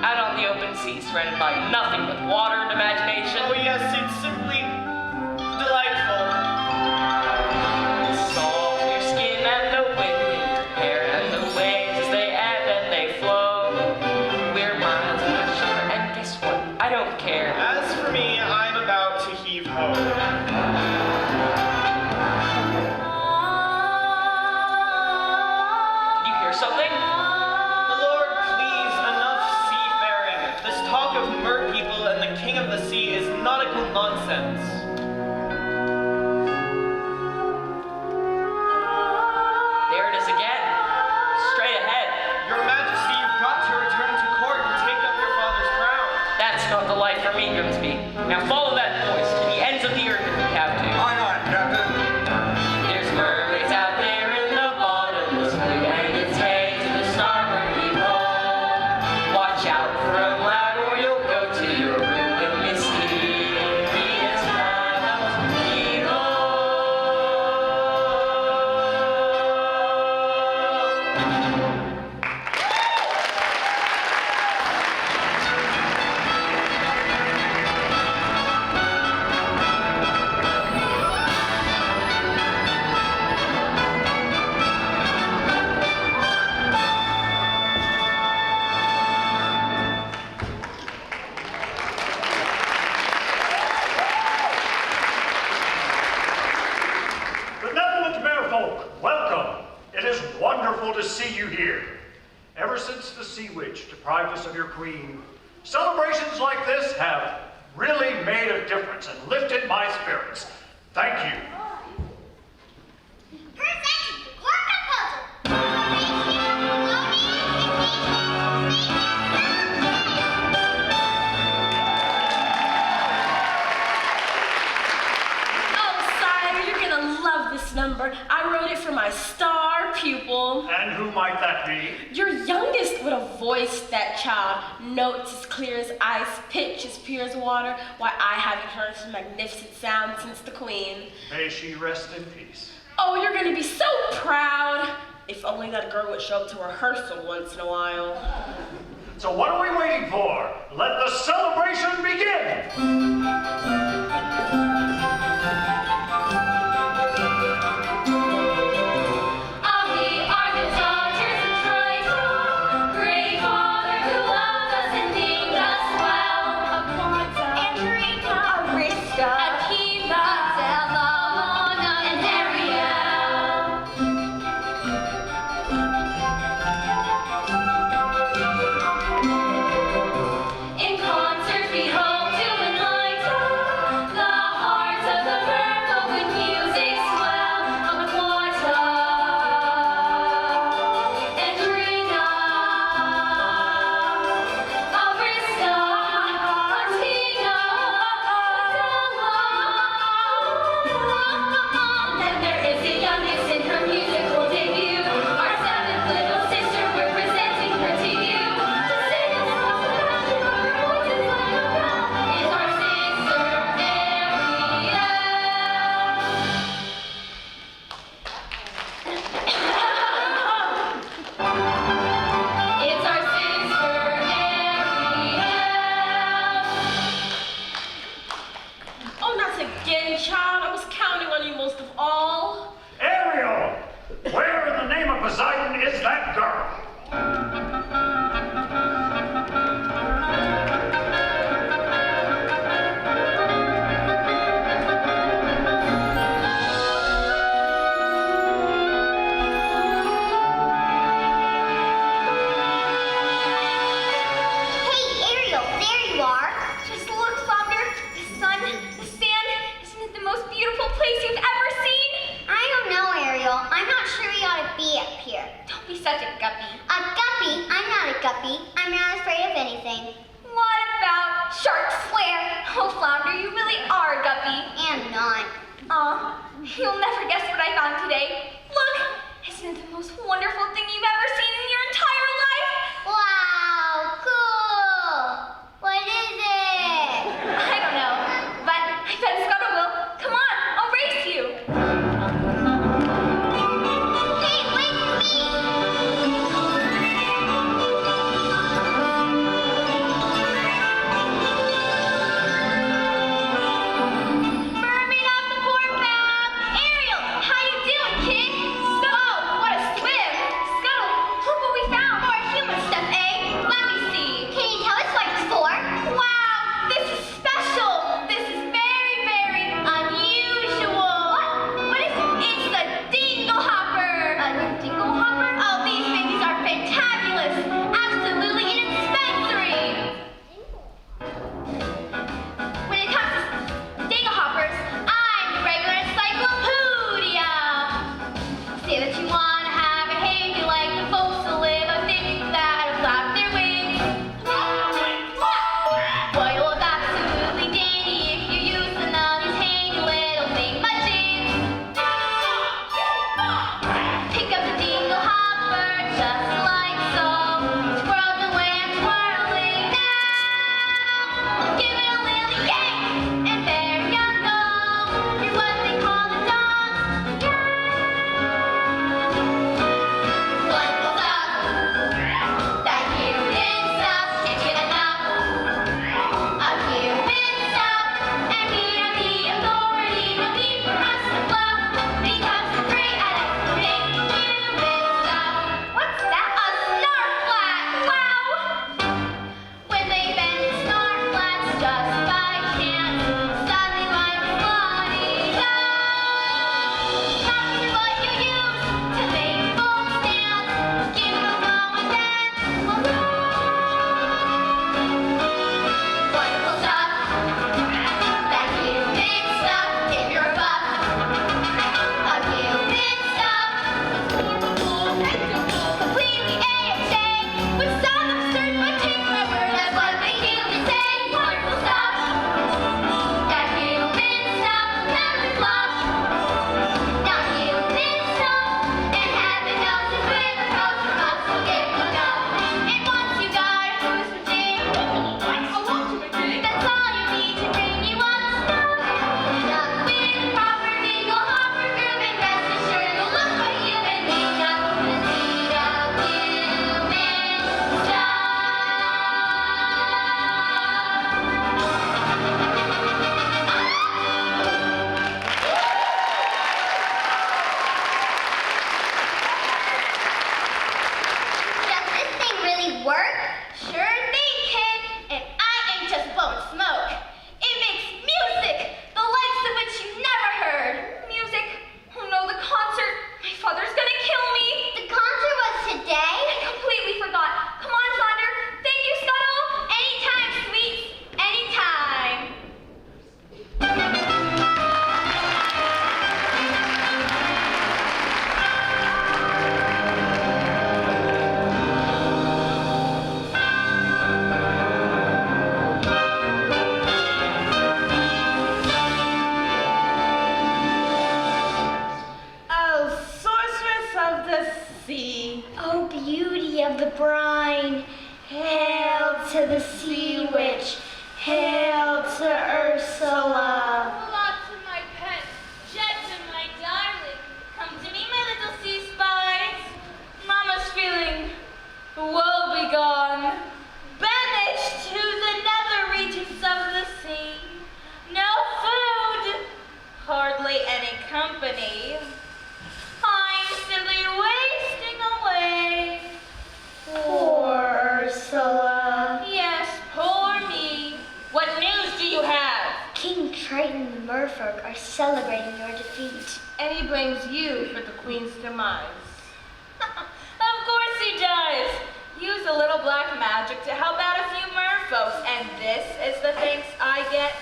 Out on the open sea, surrounded by nothing but water and imagination. Oh yes, it's simply delightful. The salt in your skin and the wind in your hair and the waves as they ebb and they flow. We're miles from the shore, and guess what? I don't care. As for me, I'm about to heave ho. Did you hear something? King of the sea is nautical nonsense. There it is again. Straight ahead. Your Majesty, you've got to return to court and take up your father's crown. That's not the life for me, Grimsby. Now follow that voice to the ends of the earth if you have to. Aye, aye, Captain. There's mermaids out there in the bottomless blue, and it's hey to the starboard people. Watch out for a lad or you'll go to your room. To see you here. Ever since the sea witch deprived us of your queen, celebrations like this have really made a difference and lifted my spirits. Thank you. Number. I wrote it for my star pupil. And who might that be? Your youngest would have voiced that child. Notes as clear as ice, pitch as pure as water. Why, I haven't heard such magnificent sound since the Queen. May she rest in peace. Oh, you're going to be so proud. If only that girl would show up to rehearsal once in a while. So what are we waiting for? Let the celebration begin! Ariel! Where in the name of Poseidon is that girl? Such a guppy. A guppy? I'm not a guppy. I'm not afraid of anything. What about sharks? Where? Oh, Flounder, you really are a guppy. I'm not. Aw, you'll never guess what I found today. Look, isn't it the most wonderful thing you've ever seen in your entire life? Wow, cool. What is it? I don't know, but I bet Scuttle will. Come on, I'll race you. the sea witch. Hail to Ursula. Lots of my pets, Jets and my darling. Come to me, my little sea spies. Mama's feeling woe begone, banished to the nether regions of the sea. No food, hardly any company. I'm simply wasting away. Poor Ursula. Yes, poor me. What news do you have? King Triton and the merfolk are celebrating your defeat. And he blames you for the queen's demise. Of course he does. Use a little black magic to help out a few merfolks, and this is the thanks I get.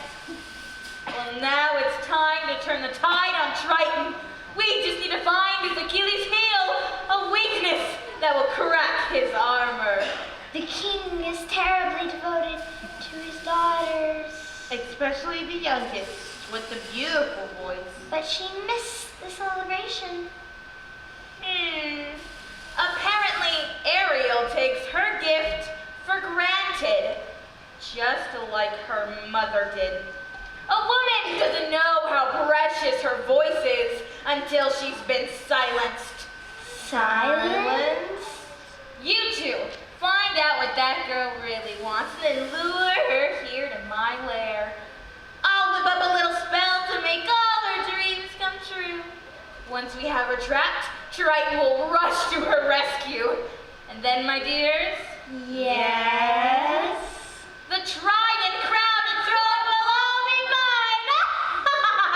Well, now it's time to turn the tide on Triton. We just need to find his Achilles heel, a weakness that will crack his armor. The king is terribly devoted to his daughters, Especially the youngest, with the beautiful voice. but she missed the celebration. Apparently, Ariel takes her gift for granted, just like her mother did. A woman doesn't know how precious her voice is until she's been silenced. Silence? You two, find out what that girl really wants and then lure her here to my lair. I'll whip up a little spell to make all her dreams come true. Once we have her trapped, Triton will rush to her rescue. And then, my dears, Yes. the trident, crown, and throne will all be mine!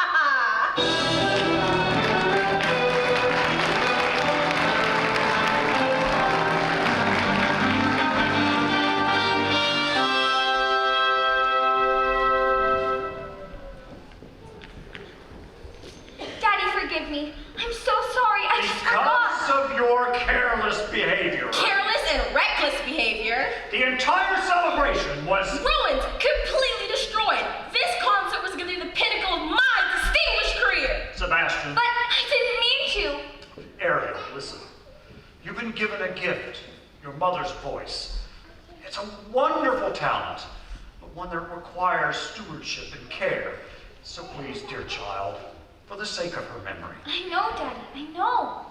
Daddy, forgive me. I'm so sorry. I just Because forgot. of your careless behavior, Careless and reckless behavior. the entire celebration was... Ruined, completely destroyed. This concert was going to be the pinnacle of my distinguished career. Sebastian, But I didn't mean to. Ariel, listen. You've been given a gift, your mother's voice. It's a wonderful talent, but one that requires stewardship and care. So please, dear child, for the sake of her memory. I know, Daddy. I know.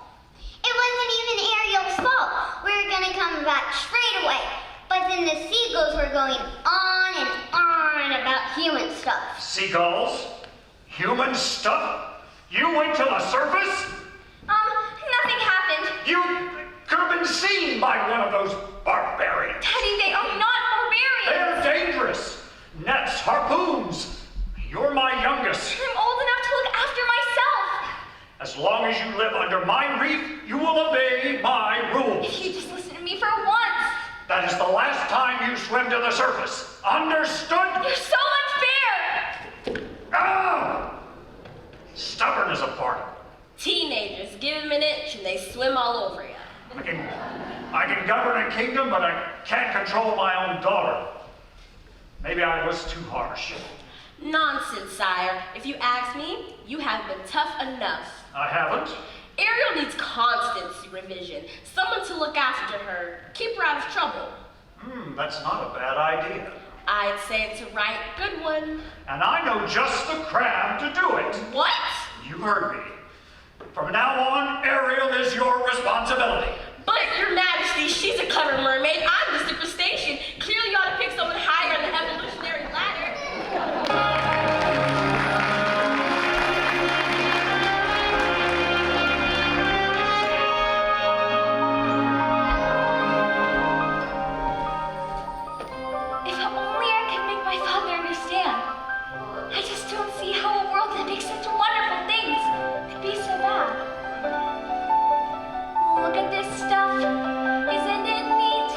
It wasn't even Ariel's fault. We were gonna come back straight away. But then the seagulls were going on and on about human stuff. Seagulls? Human stuff? You went to the surface? Nothing happened. You could have been seen by one of those barbarians. Daddy, they are not barbarians. They're dangerous. Nets, harpoons. You're my youngest. I'm old enough to look after myself. As long as you live under my reef, you will obey my rules. If you just listen to me for once. That is the last time you swim to the surface. Understood? You're so unfair. Ah! Stubborn as a part of it. Teenagers, give them an inch and they swim all over you. I can govern a kingdom, but I can't control my own daughter. Maybe I was too harsh. Nonsense, sire. If you ask me, you have been tough enough. I haven't. Ariel needs constant supervision. Someone to look after her. Keep her out of trouble. That's not a bad idea. I'd say it's a right good one. And I know just the crab to do it. What? You heard me. From now on, Ariel is your responsibility. But, Your Majesty, she's a clever mermaid. I'm just a crustacean. Clearly you ought to pick someone higher on the evolutionary ladder. If only I could make my father understand. I just don't see how a world that makes such wonderful things could be so bad. Look at this stuff. Isn't it neat?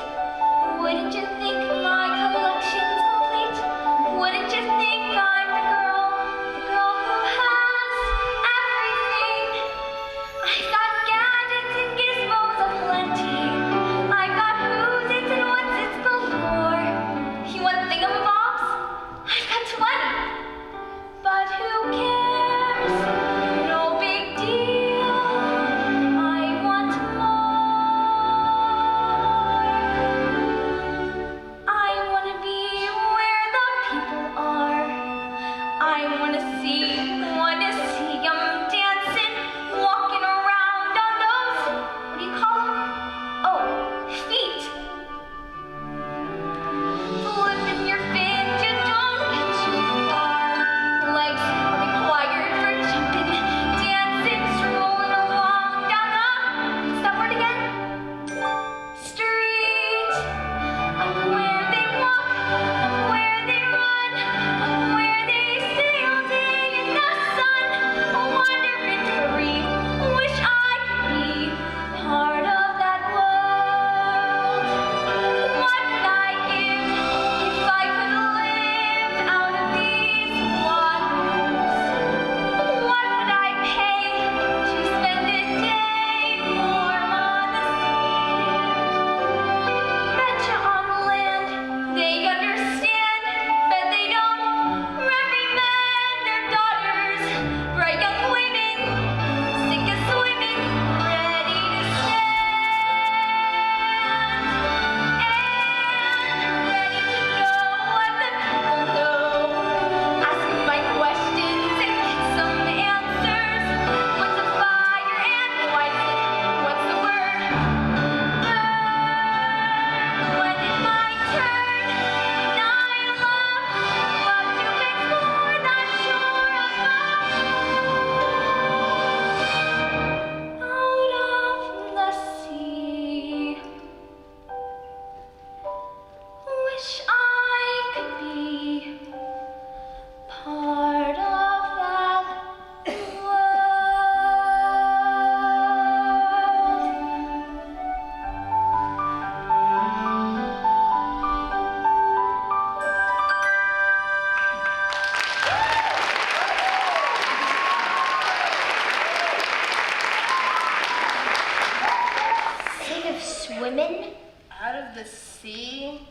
the sea?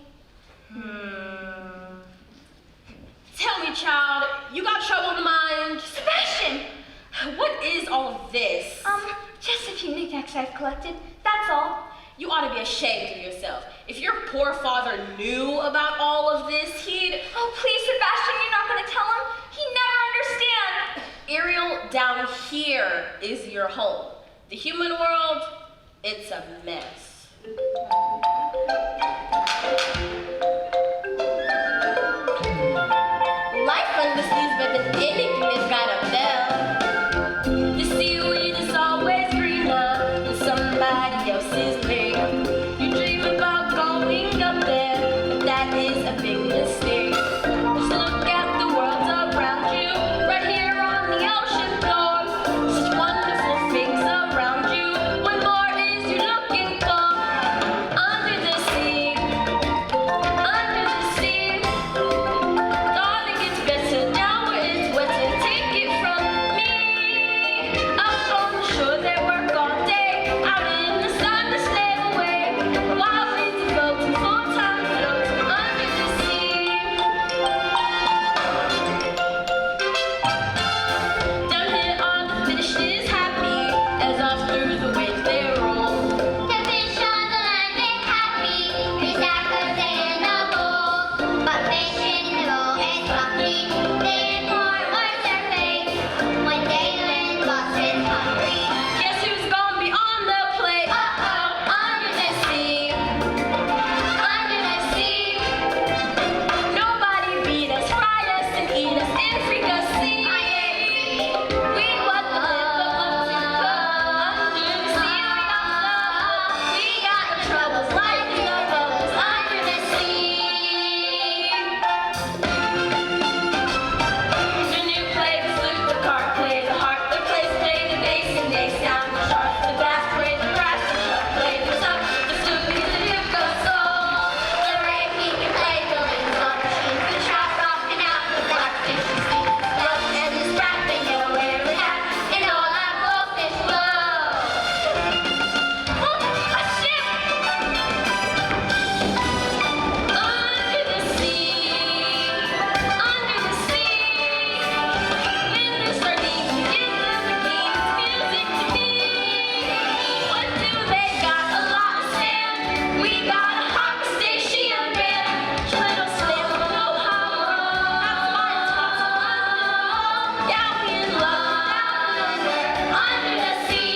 Tell me, child, you got trouble in mind? Sebastian! What is all of this? Just a few knickknacks I've collected, that's all. You ought to be ashamed of yourself. If your poor father knew about all of this, he'd... Oh, please, Sebastian, you're not gonna tell him? He'd never understand. Ariel, down here is your home. The human world, it's a mess. Life under the sea is better than anything that's got a bell. The seaweed is always greener than somebody else's lake. You dream about going up there, but that is a big mistake. Just look at the world around you, right here on the ocean floor. Such wonderful things around you. What more is you looking for? Under the sea, under the sea. Darling, it's better down where it's wetter. Take it from me. Up on the shore they work all day, out in the sun to slave away. Wild winds are floating, full-time floats under the sea. Down here all the fish is happy, as off through the waves they roll. The fish on the land ain't happy, 'cause that could stay in the bowl. But fish in the bowl is lucky, they pour what's their fate. When they land lost and hungry, Guess who's gonna be on the plate? under the sea, under the sea. Nobody beat us, fry us and eat us and freak us. See, we what the live under the sea. We got no troubles like the bubbles under the sea. The new play, the flute, the cart play, the harp, the plays play, the bass and they sound the sharp. The bass play, the brass, the truck play, the tuck, the flute, the hip goes soul. The raggy can play the limbs on machines, the trout rocking out the blackfish and sea. Rough and the strap and you'll wear a hat, and all that blowfish blow. Oh, a ship! Under the sea, under the sea. When the sardines begin to begin, it's music to me. What do they got? A lot of sand. We got a harvest station band. Little slave, no hollow. That's my top. Yeah, we in love down under the sea.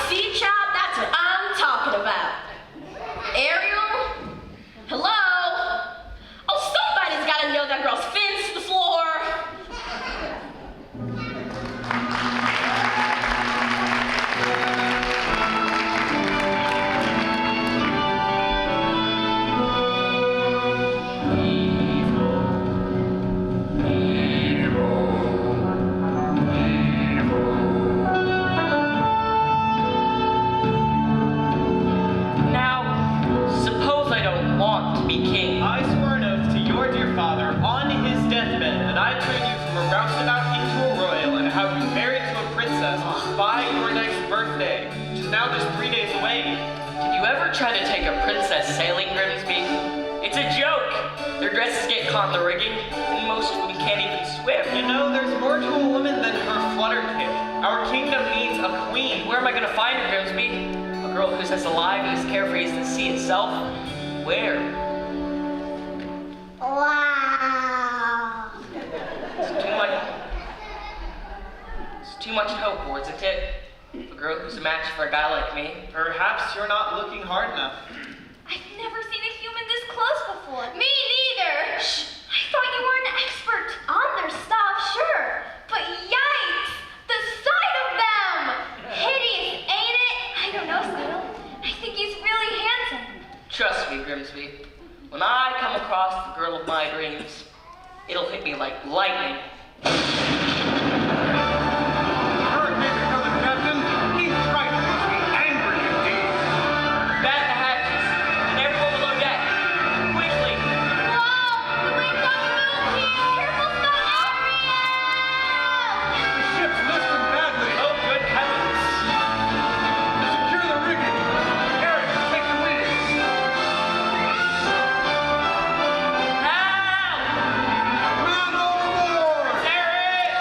See, child, that's what I'm talking about. Ariel? Hello? Oh, somebody's gotta know that girl's fins to the floor. Now, suppose I don't want to be king. I swore an oath to your dear father on his deathbed that I'd turn you from a roustabout into a royal and have you married to a princess by your next birthday, which is now just 3 days away. Did you ever try to take a princess sailing, Grimsby? It's a joke. Their dresses get caught in the rigging, and most of them can't even swim. You know, there's more to a woman than her flutter kit. Our kingdom needs a queen. Where am I gonna find her, Grimsby? A girl who's as alive and as carefree as the sea itself? Where? Wow. It's too much to hope for, isn't it? A girl who's a match for a guy like me. Perhaps you're not looking hard enough. I've never seen a human this close before. Me neither. Shh! I thought you were an expert on their stuff, sure. But yikes! The sight of them! Hideous, ain't it? I don't know, Squirrel. I think he's really handsome. Trust me, Grimsby. When I come across the girl of my dreams, It'll hit me like lightning. Hurricane coming, Captain. Keep right. Must be angry indeed. Bat the hatches, and everyone below deck. Quickly! Whoa! The wind's on the move, Chief! Careful, Ariel! The ship's listed badly. Oh, good heavens! Secure the rigging. Ariel, take the wheel. Help! Man overboard. Eric!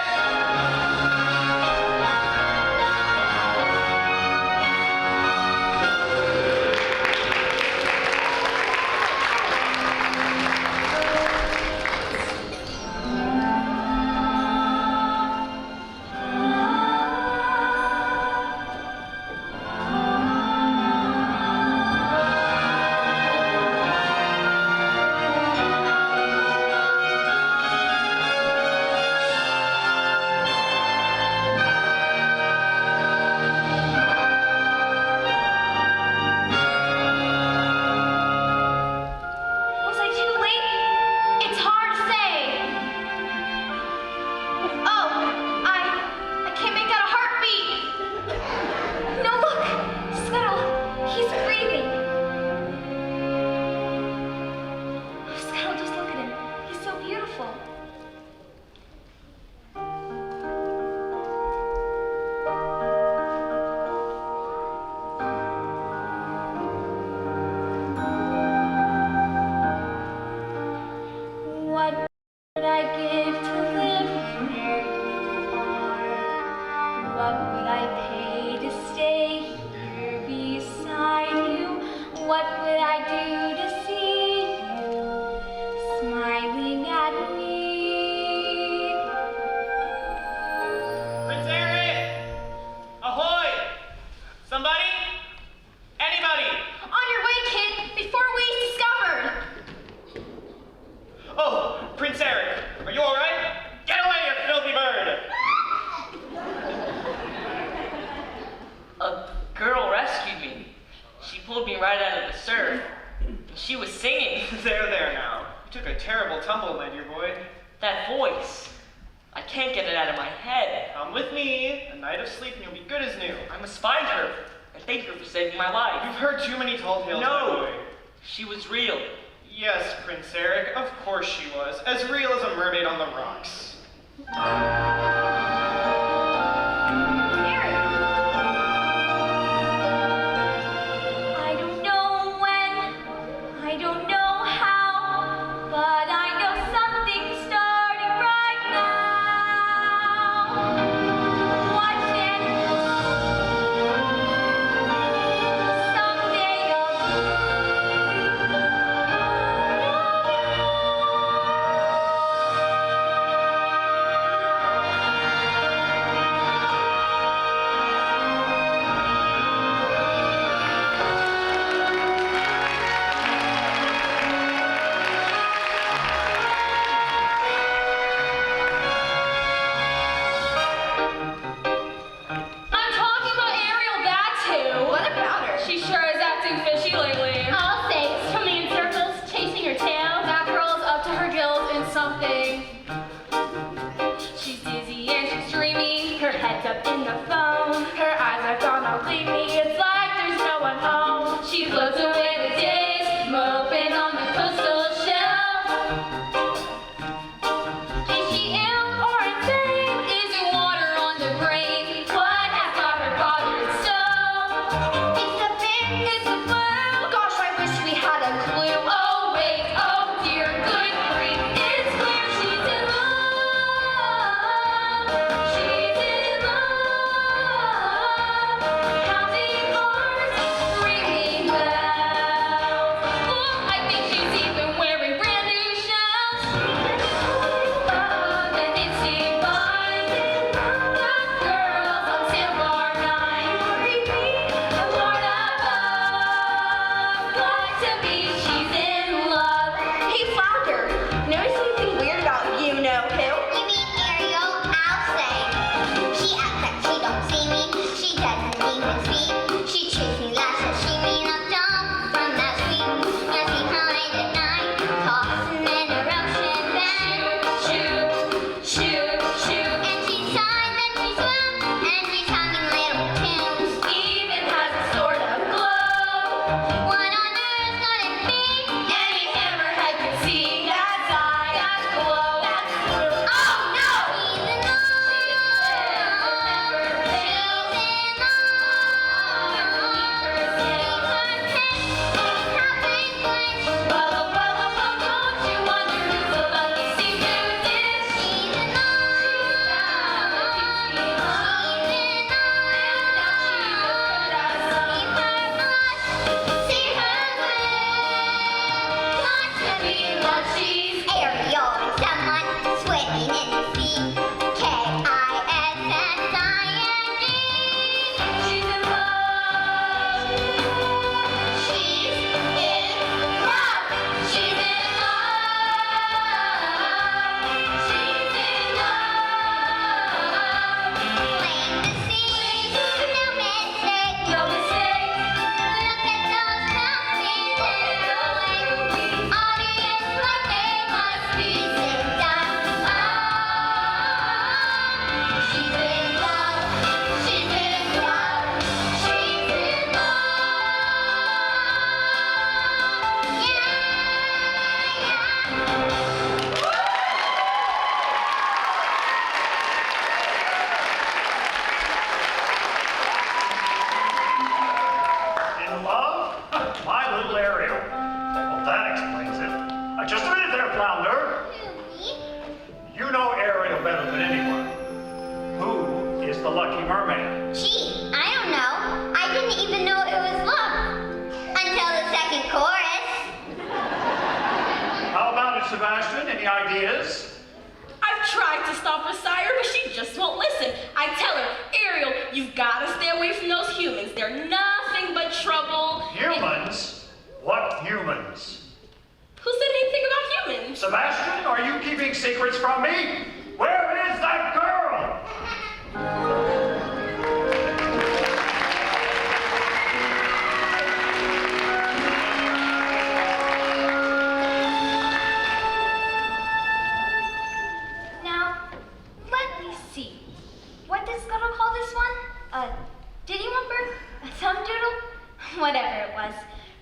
Was I too late? It's hard to say. Oh, I can't make out a heartbeat. No, look, Scuttle, he's breathing. Scuttle, just look at him. He's so beautiful. What would I give to live where you are? What would I pay to stay here beside you? What would I do to see you smiling at me? Prince Ariel! Ahoy! Somebody? Anybody? On your way, kid, before we's discovered. Oh, Prince Eric, are you alright? Get away, you filthy bird! A girl rescued me. She pulled me right out of the surf. She was singing. There now. You took a terrible tumble, my dear boy. That voice. I can't get it out of my head. Come with me. A night of sleep and you'll be good as new. I must find her. I thank her for saving my life. You've heard too many tall tales, my No. boy. She was real. Yes, Prince Eric, of course she was. As real as a mermaid on the rocks. I don't know when, I don't know how, but I know something's starting right now. Watch it. Someday I'm talking about Ariel, that's who. What about her? She sure is acting fishy lately. I'll say, swimming in circles, chasing her tail. That girl's up to her gills in something. She's dizzy and she's dreamy. Her head's up in the phone. Her eyes are gonna leave me. It's like there's no one home. She floats away the days, moping on the coastal shelf. Is she ill or insane? Is there water on the brain? What has got her bothered so? It's the big, it's the blue. Gosh, I wish we had a clue. Oh wait, oh dear, good grief. It's clear she's in love. She's in love. Counting Any ideas? I've tried to stop her, sire, but she just won't listen. I tell her, Ariel, you've got to stay away from those humans. They're nothing but trouble. Humans? What humans? Who said anything about humans? Sebastian, are you keeping secrets from me? Where is that girl? Now, let me see. What does Scuttle call this one? A diddy whumper? A thumb doodle? Whatever it was.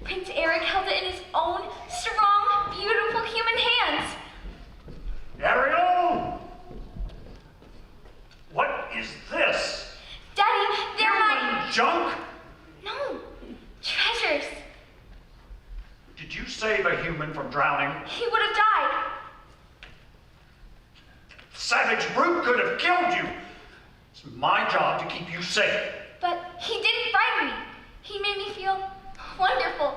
Prince Eric held it in his own strong, beautiful human hands. Ariel? What is this? Daddy, they're Human my... junk? No, treasures. Did you save a human from drowning? He would have died. Savage brute could have killed you. It's my job to keep you safe. But he didn't frighten me. He made me feel wonderful.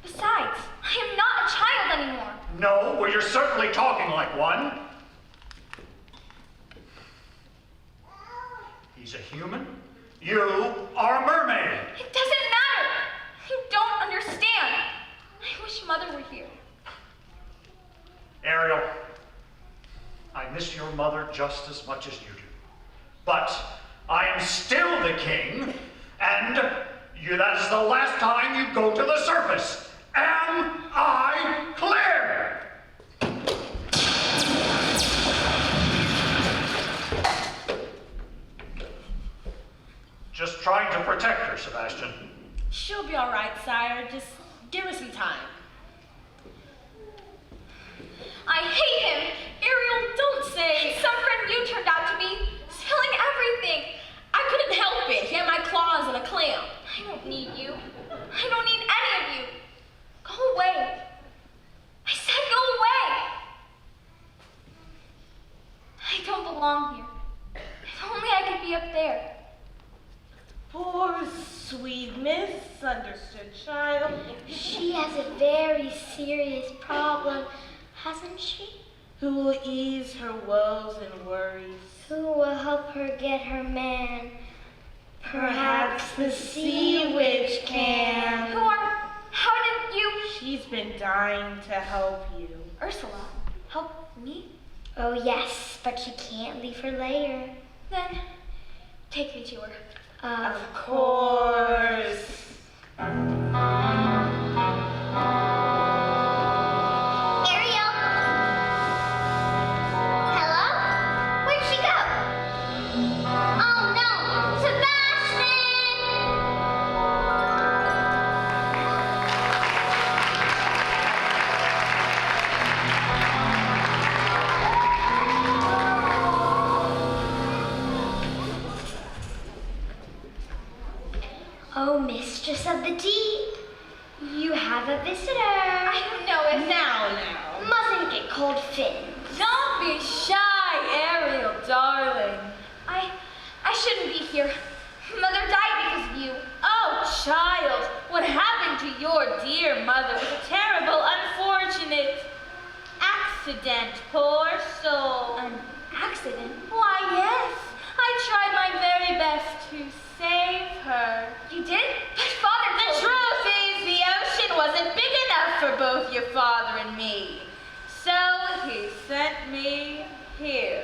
Besides, I am not a child anymore. No, well, you're certainly talking like one. He's a human. You are a mermaid. It doesn't matter. You don't understand. I wish Mother were here. Ariel, I miss your mother just as much as you do. But I am still the king, and that is the last time you go to the surface. Am I clear? Just trying to protect her, Sebastian. She'll be all right, sire. Just give her some time. I hate him. Ariel, don't say. Some friend you turned out to be, spilling everything. I couldn't help it. He had my claws and a clam. I don't need you. I don't need any of you. Go away. I said go away. I don't belong here. If only I could be up there. Poor, sweet, misunderstood child. She has a very serious problem, hasn't she? Who will ease her woes and worries? Who will help her get her man? Perhaps the sea witch can. Who are... How did you... She's been dying to help you. Ursula, help me? Oh yes, but you can't leave her later. Then, take me to her. Of course. Ariel? Hello? Where'd she go? Oh no! Sebastian! Oh, mistress of the deep, you have a visitor. I don't know if Now. mustn't get cold fins. Don't be shy, Ariel, darling. I shouldn't be here. Mother died because of you. Oh, child, what happened to your dear mother was a terrible, unfortunate accident, poor soul. An accident? Why, yes, I tried my very best to save her. You did? But Father The told me- truth is, the ocean wasn't big enough for both your father and me. So he sent me here.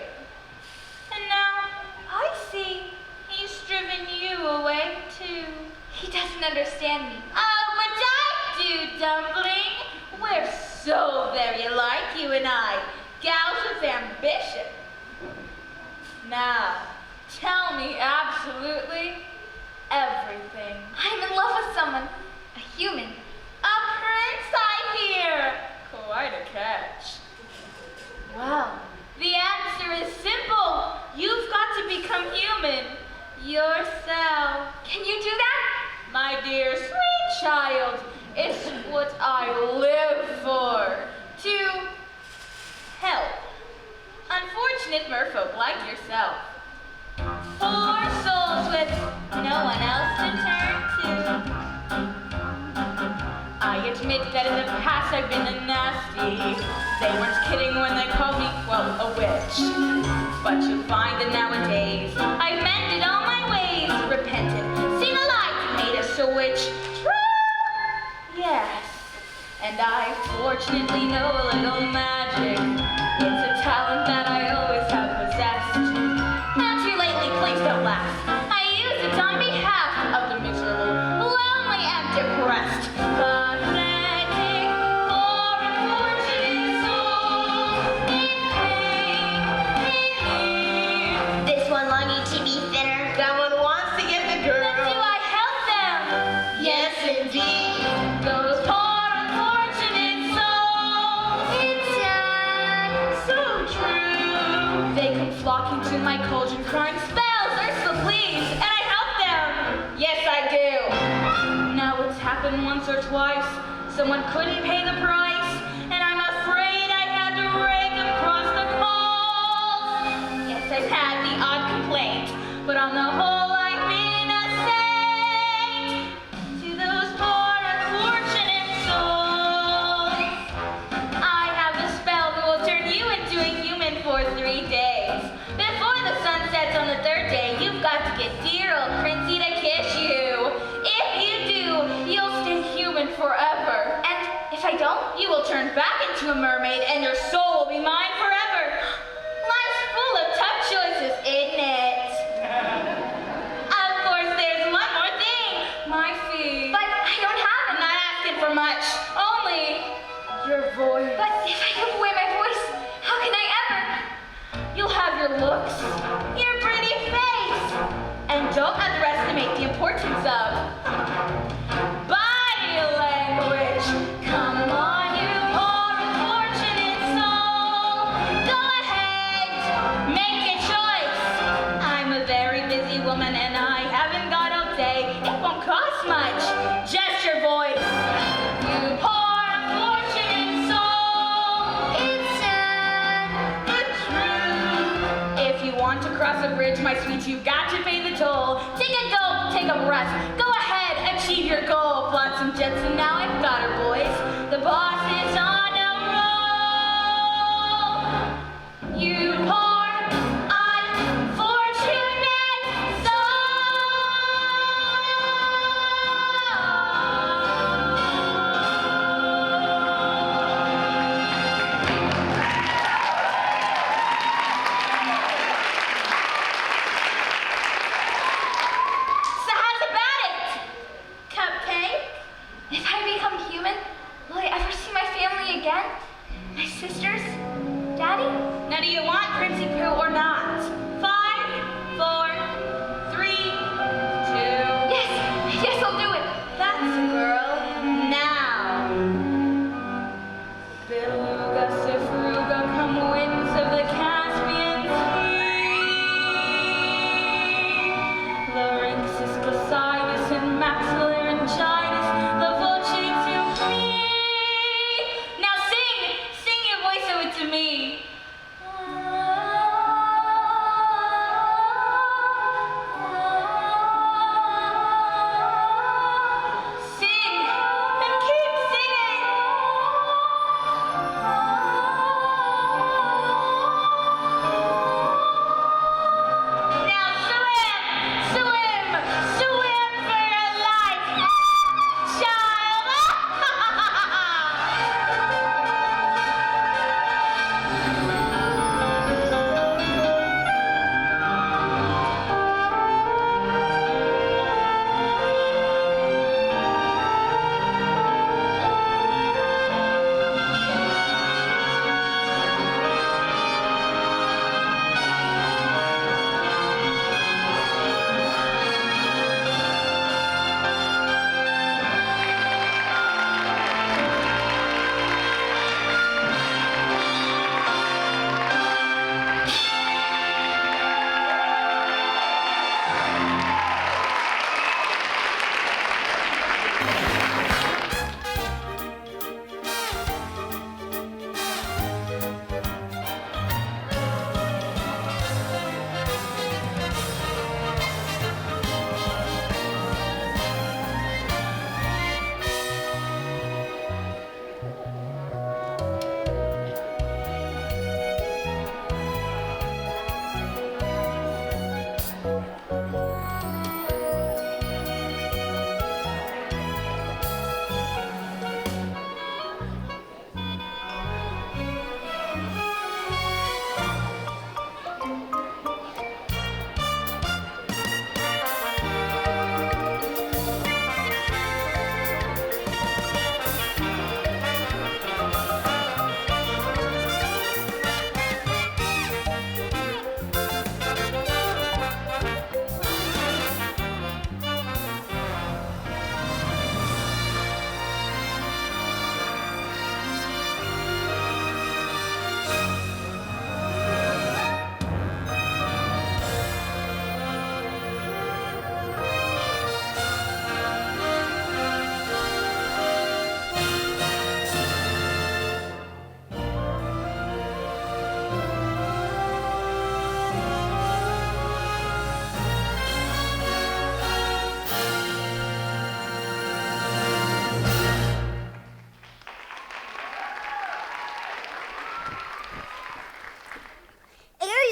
And now I see he's driven you away too. He doesn't understand me. Oh, but I do, Dumpling. We're so very alike, you and I. Gals with ambition. Now, tell me absolutely everything. I'm in love with someone. A human. A prince, I hear. Quite a catch. Well, the answer is simple. You've got to become human yourself. Can you do that? My dear sweet child, it's what I live for. To help unfortunate merfolk like yourself. Poor souls with no one else to turn to. I admit that in the past I've been a nasty. They weren't kidding when they called me, well, a witch. But you'll find that nowadays I've mended all my ways, repented, seen a light, made a switch. True? Yes. And I fortunately know a little magic. It's a talent that I always have possessed. Not too lately, please don't laugh. I use it on behalf of the miserable, lonely, and depressed. Pathetic, poor, unfortunate soul in pain. This one longing to be thinner. That one wants to get the girl. But do I help them? Yes, indeed. Those poor, unfortunate souls. It's sad. So true. They come flocking to my cauldron crying, spells, Ursula, please, and I help them. Yes, I do. Now it's happened once or twice. Someone couldn't pay the price, and I'm afraid I had to rake across the coals. Yes, I've had the odd complaint, but on the whole I've been a saint to those poor unfortunate souls. I have a spell that will turn you into a human for 3 days. Before the sun sets on the 3rd day, you've got to get dear old Princey to kiss you. If you do, you'll stay human forever. And if I don't, you will turn back into a mermaid and your soul will be mine forever. Life's full of tough choices, isn't it? Of course, there's one more thing. My fee. But I don't have I'm it. not asking for much. Only your voice. But if I give away my voice, how can I ever? You'll have your looks, your pretty face, and don't underestimate the importance of body language. Come on, you poor unfortunate soul. Go ahead, make a choice. I'm a very busy woman and I haven't got all day. It won't cost much, just your voice. You poor unfortunate soul. It's sad. But true. If you want to cross a bridge, my sweet, you've got to pay the toll. Take a gulp, take a breath. Go ahead, achieve your goal. Flotsam Jetsam, now I've got her, boys. The boss is on a roll. You poor, unfortunate So how's about it, Cupcake? If I become human, will I ever see my family again? My sisters? Daddy? Now do you want Princey Pooh or not? 5, 4, 3, 2. Yes, yes, I'll do it. That's a girl. Now. Beluga, Sifruga, come winds of the Caspian Sea. Larynxis, glossidus, and maxillaryngitis, the voce to me. Now sing your voice over to me.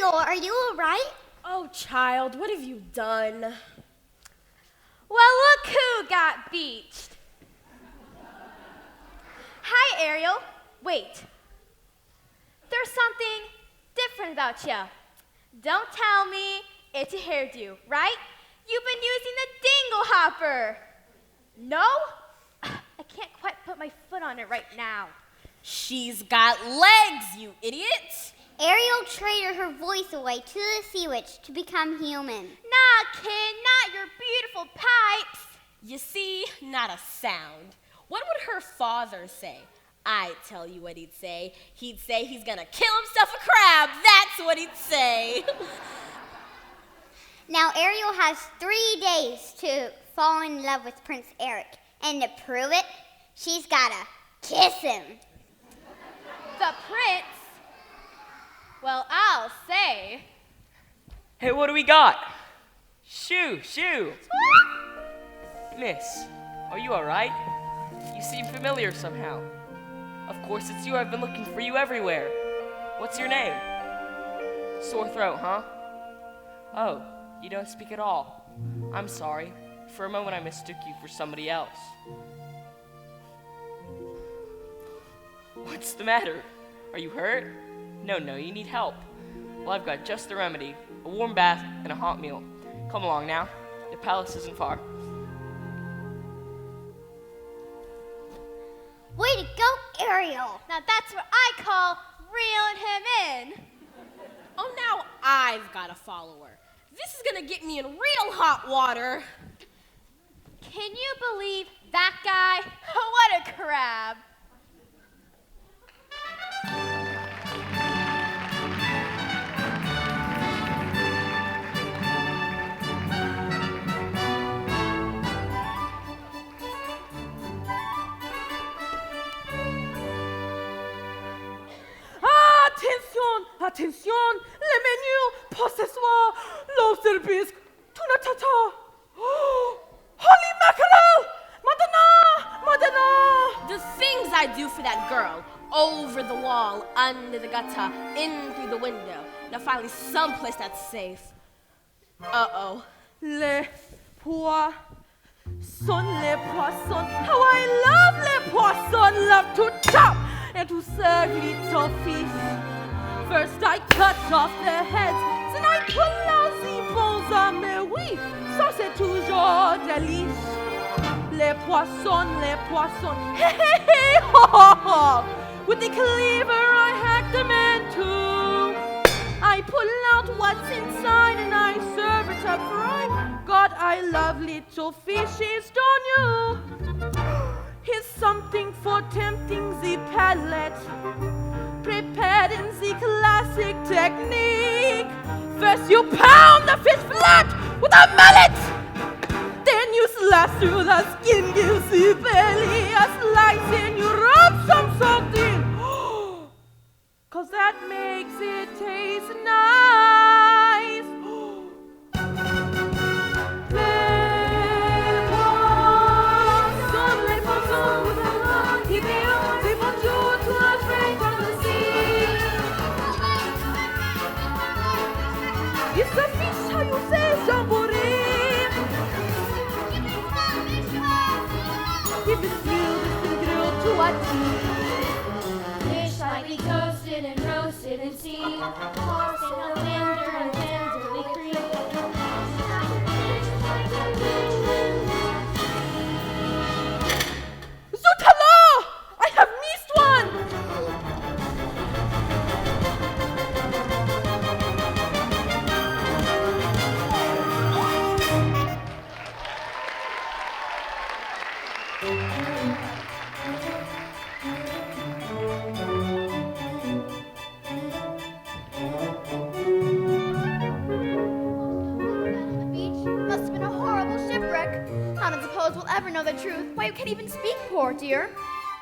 Ariel, are you all right? Oh, child, what have you done? Well, look who got beached. Hi, Ariel. Wait. There's something different about you. Don't tell me it's a hairdo, right? You've been using the dingle hopper. No? I can't quite put my foot on it right now. She's got legs, you idiot! Ariel traded her voice away to the sea witch to become human. Nah, kid, not your beautiful pipes. You see, not a sound. What would her father say? I tell you what he'd say. He'd say he's gonna kill himself a crab. That's what he'd say. Now Ariel has 3 days to fall in love with Prince Eric. And to prove it, she's gotta kiss him. The prince? Well, I'll say. Hey, what do we got? Shoo! Miss, are you alright? You seem familiar somehow. Of course it's you, I've been looking for you everywhere. What's your name? Sore throat, huh? Oh, you don't speak at all. I'm sorry. For a moment I mistook you for somebody else. What's the matter? Are you hurt? No, you need help. Well, I've got just the remedy. A warm bath and a hot meal. Come along now. The palace isn't far. Way to go, Ariel. Now that's what I call reeling him in. Oh, now I've got a follower. This is gonna get me in real hot water. Can you believe that guy? What a crab. Attention, les menus, pour ce soir, le service, tout la tata. Oh, holy mackerel! Madonna! The things I do for that girl. Over the wall, under the gutter, in through the window. Now finally someplace that's safe. Uh-oh. Les poissons, how I love les poissons, love to chop and to serve little fish. First I cut off their heads, then I pull out the bones. Ah mais oui, ça c'est toujours délice. Les poissons, hey hey hey, ho ho ho. With the cleaver I hack them in two. I pull out what's inside and I serve it up right. God, I love little fishes, don't you? Here's something for tempting the palate. Prepared in the classic technique. First you pound the fish flat with a mallet. Then you slash through the skin, give the belly a slice, and you rub some salt in. 'Cause that makes it taste nice. Les poissons, idéaux, des bonjours, toi, straight from the sea. It's a fish, how you say, jamboree. If it's grilled, it's been grilled to a tea. Fish might be toasted and roasted and steamed, tossed in a blender and tenderly creamed. Zut alors! I have missed one! Must have been a horrible shipwreck. I don't suppose we'll ever know the truth. Why, you can't even speak, poor dear.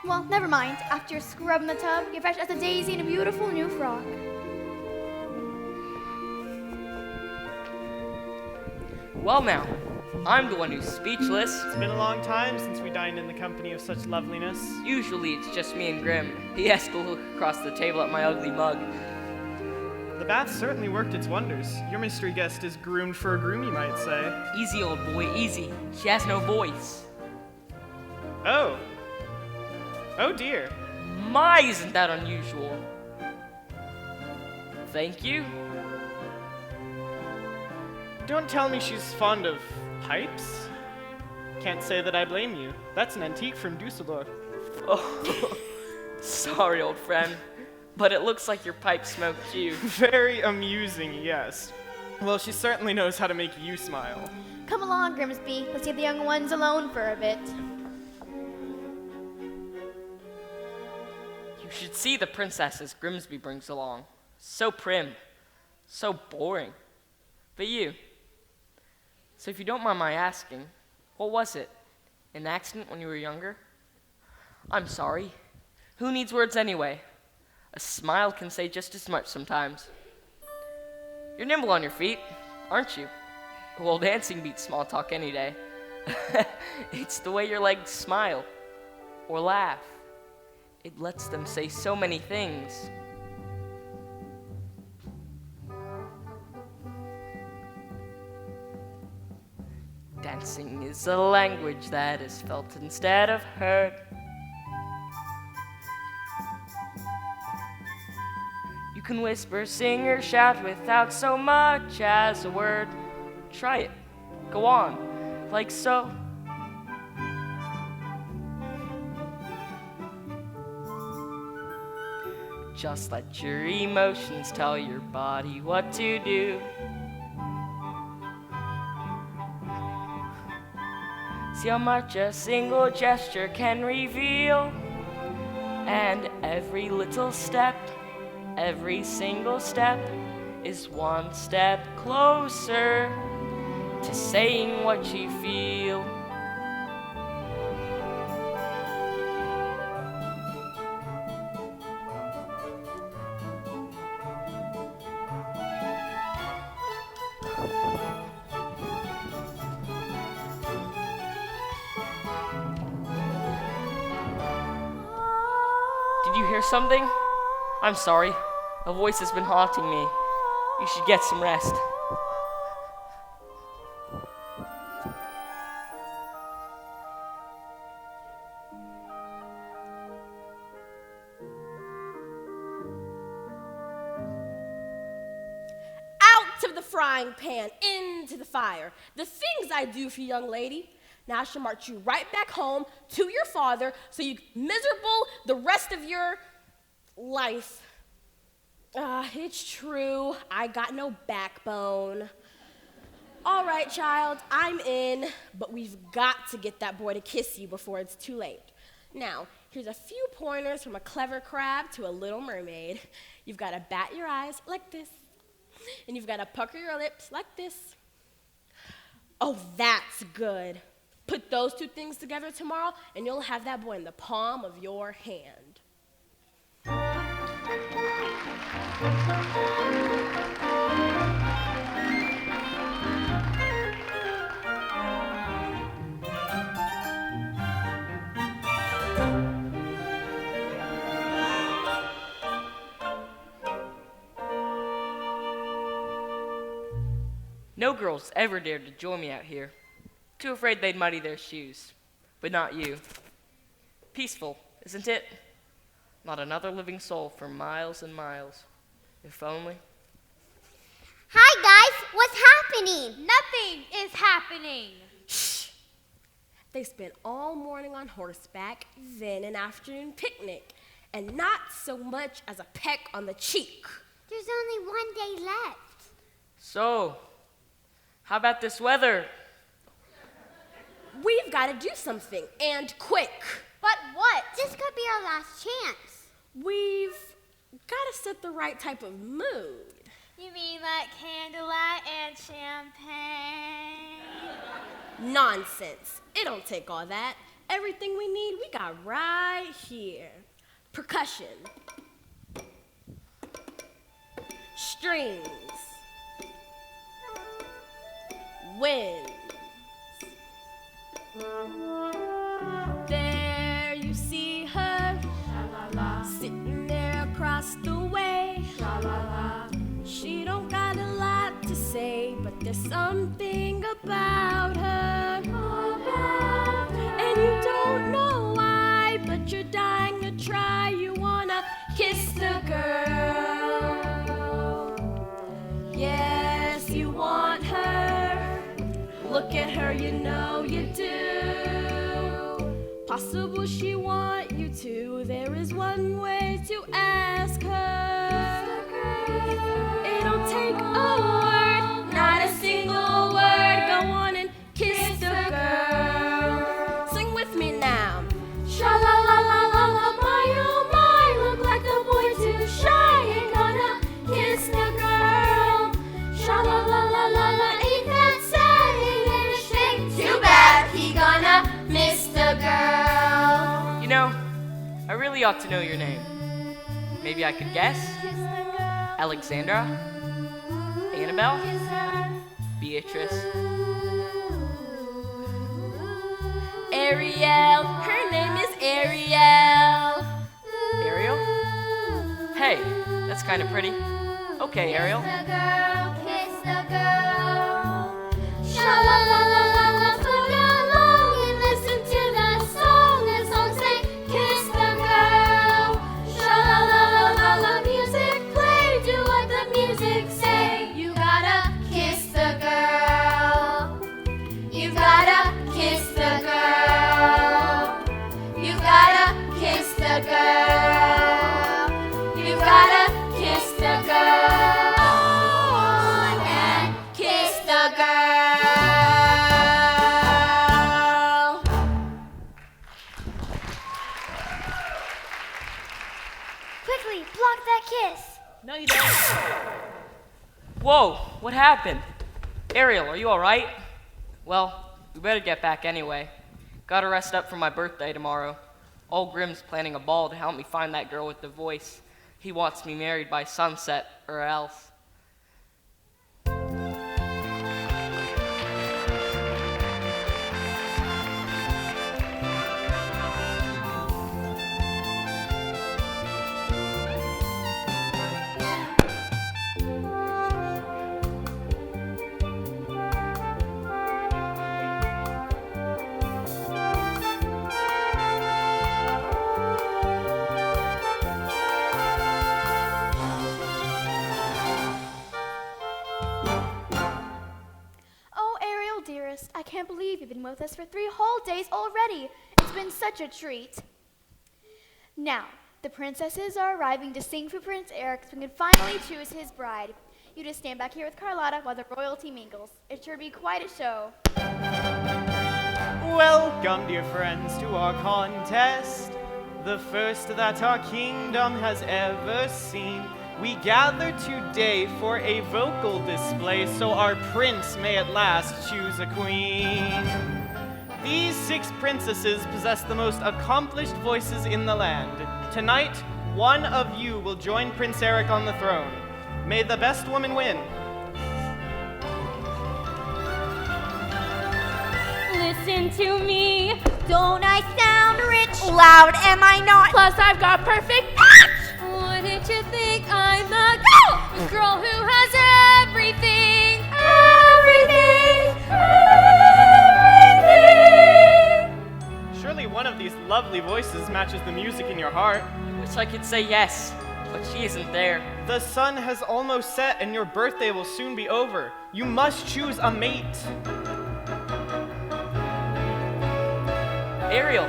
Well, never mind. After you're scrubbed in the tub, you're fresh as a daisy in a beautiful new frock. Well now, I'm the one who's speechless. It's been a long time since we dined in the company of such loveliness. Usually it's just me and Grim. He has to look across the table at my ugly mug. The bath certainly worked its wonders. Your mystery guest is groomed for a groom, you might say. Easy, old boy, easy. She has no voice. Oh. Oh dear. My, isn't that unusual? Thank you. Don't tell me she's fond of pipes. Can't say that I blame you. That's an antique from Dusseldorf. Oh, sorry, old friend, but it looks like your pipe smoked you. Very amusing, yes. Well, she certainly knows how to make you smile. Come along, Grimsby. Let's leave the young ones alone for a bit. You should see the princesses Grimsby brings along. So prim, so boring. But you. So if you don't mind my asking, what was it? An accident when you were younger? I'm sorry. Who needs words anyway? A smile can say just as much sometimes. You're nimble on your feet, aren't you? Well, dancing beats small talk any day. It's the way your legs smile or laugh. It lets them say so many things. Dancing is a language that is felt instead of heard. You can whisper, sing, or shout without so much as a word. Try it. Go on, like so. Just let your emotions tell your body what to do. See how much a single gesture can reveal. And every little step, every single step, is one step closer to saying what you feel. Did you hear something? I'm sorry. A voice has been haunting me. You should get some rest. Out of the frying pan, into the fire. The things I do for you, young lady. Now I shall march you right back home to your father so you miserable the rest of your life. It's true, I got no backbone. All right, child, I'm in, but we've got to get that boy to kiss you before it's too late. Now, here's a few pointers from a clever crab to a little mermaid. You've got to bat your eyes like this, and you've got to pucker your lips like this. Oh, that's good. Put those two things together tomorrow, and you'll have that boy in the palm of your hand. No girls ever dared to join me out here. Too afraid they'd muddy their shoes. But not you. Peaceful, isn't it? Not another living soul for miles and miles. If only. Hi, guys. What's happening? Nothing is happening. Shh! They spent all morning on horseback, then an afternoon picnic, and not so much as a peck on the cheek. There's only one day left. So, how about this weather? We've got to do something, and quick. But what? This could be our last chance. We've got to set the right type of mood. You mean like candlelight and champagne? Nonsense. It don't take all that. Everything we need, we got right here. Percussion. Strings. Winds. There you see her, sitting there across the way. She don't got a lot to say, but there's something about her. And you don't know why, but you're dying to try. You wanna kiss the girl. Yes, you want her. Look at her, you know you do. Possible she want you to. There is one way to ask her. It don't take a word, not a single word. Go on and kiss the girl. Sing with me now. Sha la la la la la, my oh my. Look like the boy too shy. Ain't gonna kiss the girl. Sha la la la la la, ain't that sad? Ain't it a shame? Too bad he gonna miss the girl. You know, I really ought to know your name. Maybe I could guess? Alexandra? Annabelle? Beatrice? Ariel, her name is Ariel. Ariel? Hey, that's kind of pretty. Okay, Ariel. Kiss the girl, kiss the girl. Sha la la la la la, float along and listen to the song. The song say, kiss the girl. Sha la la la la la, music play, do what the music say. You gotta kiss the girl. You gotta kiss the girl. You gotta kiss the girl. You gotta kiss the girl. And kiss the girl. Quickly, block that kiss. No, you don't. Whoa, what happened? Ariel, are you alright? Well, we better get back anyway. Gotta rest up for my birthday tomorrow. Old Grim's planning a ball to help me find that girl with the voice. He wants me married by sunset, or else. Oh, Ariel, dearest, I can't believe you've been with us for 3 whole days already. It's been such a treat. Now, the princesses are arriving to sing for Prince Eric so we can finally choose his bride. You just stand back here with Carlotta while the royalty mingles. It sure be quite a show. Welcome, dear friends, to our contest, the first that our kingdom has ever seen. We gather today for a vocal display so our prince may at last choose a queen. These 6 princesses possess the most accomplished voices in the land. Tonight, one of you will join Prince Eric on the throne. May the best woman win. Listen to me. Don't I sound rich? Loud am I not? Plus I've got perfect pitch. Wouldn't you think I'm a girl who has everything? Everything. Surely one of these lovely voices matches the music in your heart. I wish I could say yes, but she isn't there. The sun has almost set and your birthday will soon be over. You must choose a mate. Ariel,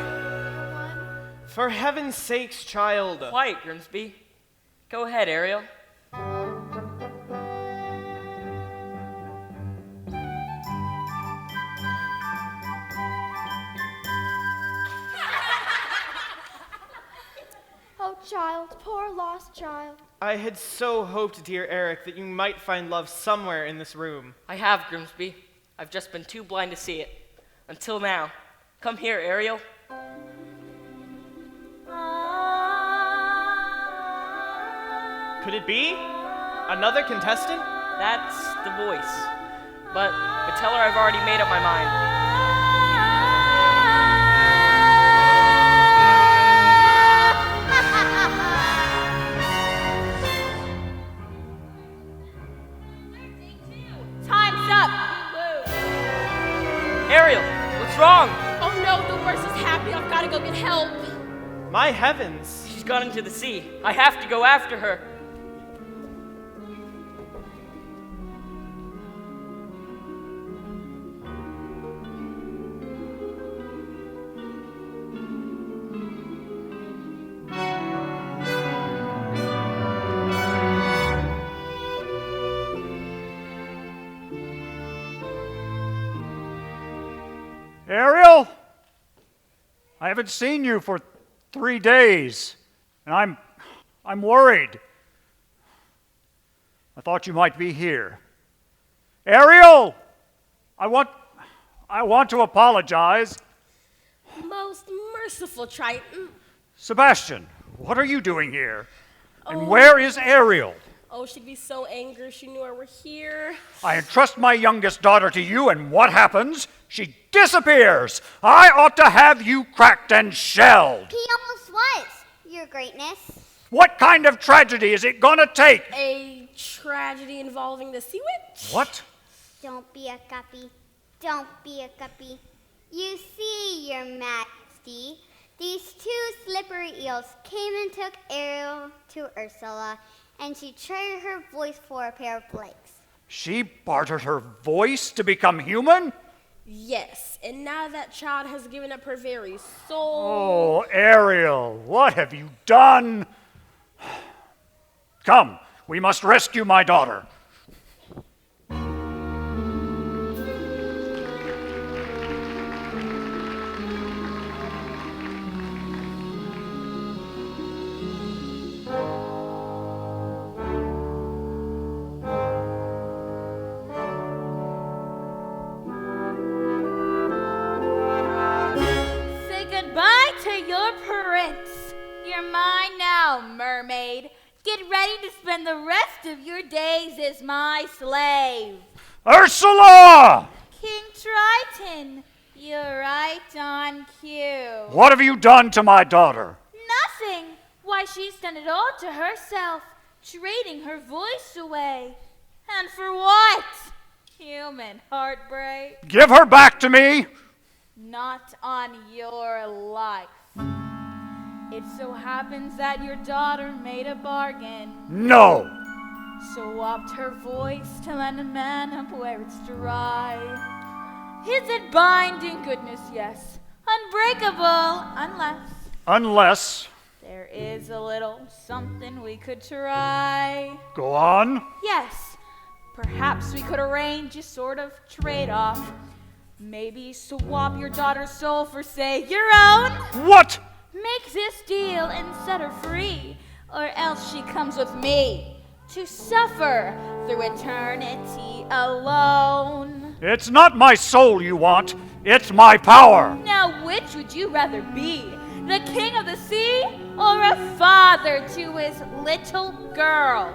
For heaven's sakes, child. quiet, Grimsby. Go ahead, Ariel. Oh, child, poor lost child. I had so hoped, dear Eric, that you might find love somewhere in this room. I have, Grimsby. I've just been too blind to see it. Until now. Come here, Ariel. Could it be? Another contestant? That's the voice. But tell her I've already made up my mind. My heavens! She's gone into the sea. I have to go after her. Ariel? I haven't seen you for 3 days, and I'm worried. I thought you might be here. Ariel! I want to apologize. Most merciful Triton. Sebastian, what are you doing here? And where is Ariel? Oh, she'd be so angry if she knew I were here. I entrust my youngest daughter to you, and what happens? She disappears! I ought to have you cracked and shelled! He almost was, Your Greatness. What kind of tragedy is it gonna take? A tragedy involving the sea witch? What? Don't be a guppy. Don't be a guppy. You see, Your Majesty, these 2 slippery eels came and took Ariel to Ursula, and she traded her voice for a pair of legs. She bartered her voice to become human? Yes, and now that child has given up her very soul. Oh, Ariel, what have you done? Come, we must rescue my daughter. You're mine now, mermaid. Get ready to spend the rest of your days as my slave. Ursula! King Triton, you're right on cue. What have you done to my daughter? Nothing. Why, she's done it all to herself, trading her voice away. And for what? Human heartbreak. Give her back to me! Not on your life. It so happens that your daughter made a bargain. No! Swapped her voice to lend a man up where it's dry. Is it binding? Goodness, yes. Unbreakable, Unless... there is a little something we could try. Go on. Yes, perhaps we could arrange a sort of trade-off. Maybe swap your daughter's soul for, say, your own. What? Make this deal and set her free, or else she comes with me to suffer through eternity alone. It's not my soul you want, it's my power. Now, which would you rather be? The king of the sea, or a father to his little girl?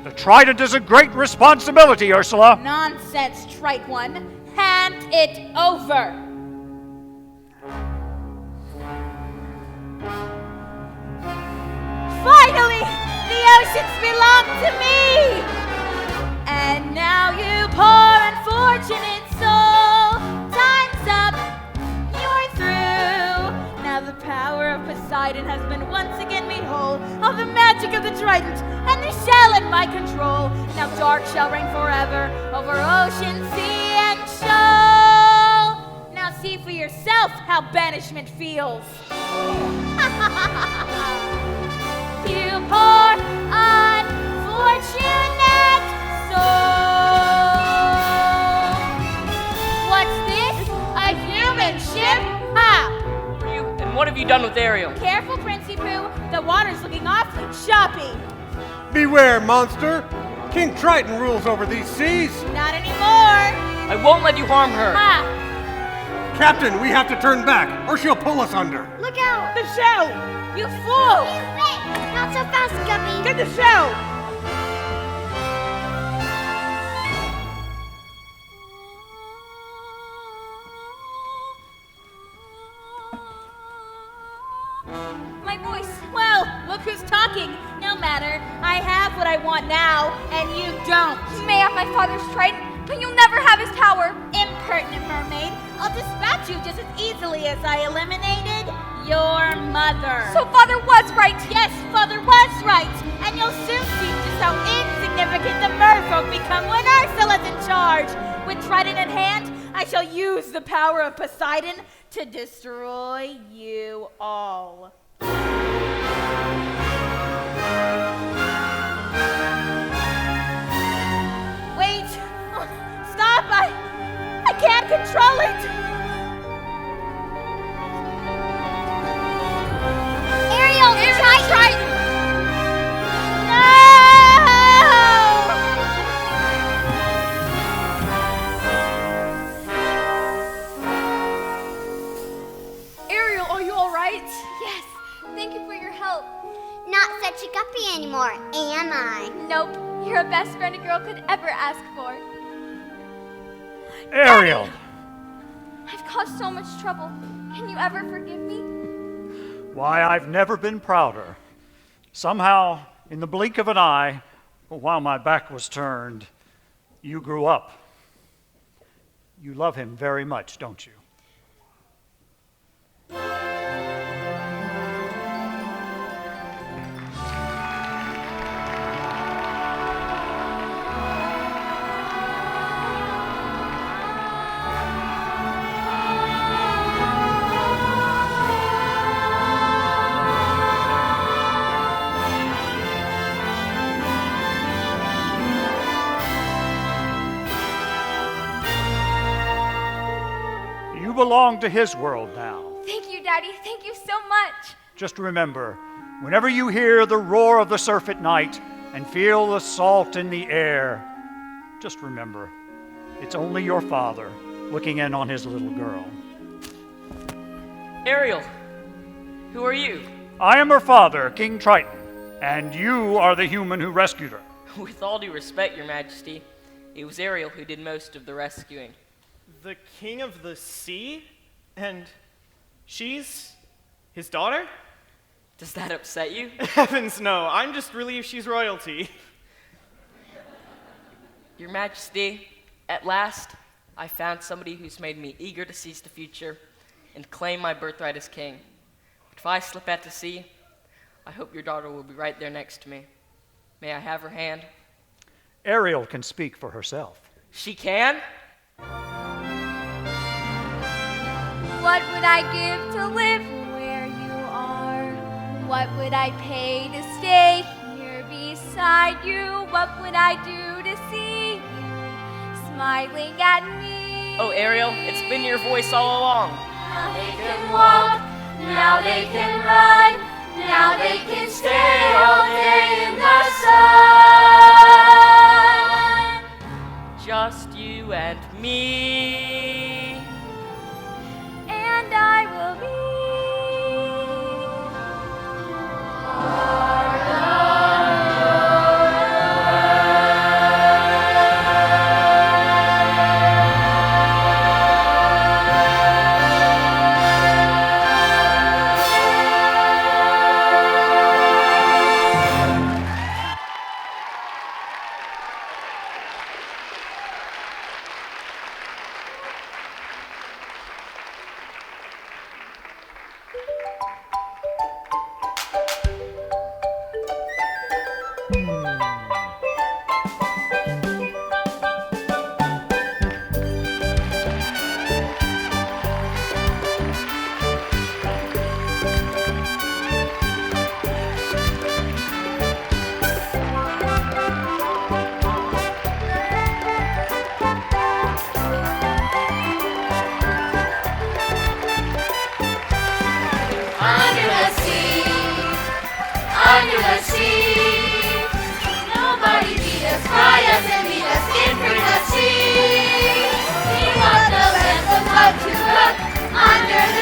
The trident is a great responsibility, Ursula. Nonsense, trite one. Hand it over. Finally, the oceans belong to me! And now you poor unfortunate soul, time's up, you're through. Now the power of Poseidon has been once again made whole, of the magic of the trident, and the shell in my control. Now dark shall reign forever over ocean, sea, and shoal. Now see for yourself how banishment feels. You poor unfortunate soul. What's this? A human ship? Ha! Who are you, and what have you done with Ariel? Careful, Princey Pooh. The water's looking awfully choppy. Beware, monster! King Triton rules over these seas. Not anymore. I won't let you harm her. Ha! Captain, we have to turn back, or she'll pull us under. Look out! The shell! You fool! Not so fast, Guppy. Get the shell! My voice. Well, look who's talking. No matter. I have what I want now, and you don't. You may have my father's trident, but you'll never have his power. Impertinent mermaid. I'll dispatch you just as easily as I eliminated your mother. So Father was right. Yes, Father was right. And you'll soon see just how insignificant the merfolk become when Ursula's in charge. With trident in hand, I shall use the power of Poseidon to destroy you all. Wait! Stop! I can't control it! Ariel, Triton! Ariel, are you all right? Yes. Thank you for your help. Not such a guppy anymore, am I? Nope. You're the best friend a girl could ever ask for. Ariel! I've caused so much trouble. Can you ever forgive me? Why, I've never been prouder. Somehow, in the blink of an eye, while my back was turned, you grew up. You love him very much, don't you? You belong to his world now. Thank you, Daddy. Thank you so much. Just remember, whenever you hear the roar of the surf at night and feel the salt in the air, just remember, it's only your father looking in on his little girl. Ariel, who are you? I am her father, King Triton, and you are the human who rescued her. With all due respect, Your Majesty, it was Ariel who did most of the rescuing. The king of the sea? And she's his daughter? Does that upset you? Heavens no, I'm just relieved she's royalty. Your Majesty, at last, I found somebody who's made me eager to seize the future and claim my birthright as king. But if I slip out to sea, I hope your daughter will be right there next to me. May I have her hand? Ariel can speak for herself. She can? What would I give to live where you are? What would I pay to stay here beside you? What would I do to see you smiling at me? Oh, Ariel, it's been your voice all along. Now they can walk, now they can run, now they can stay all day in the sun. Just you and me. And I will be under the sea. Nobody beat us, fry us, and meet us in frequency. We love the land from mud to hook under the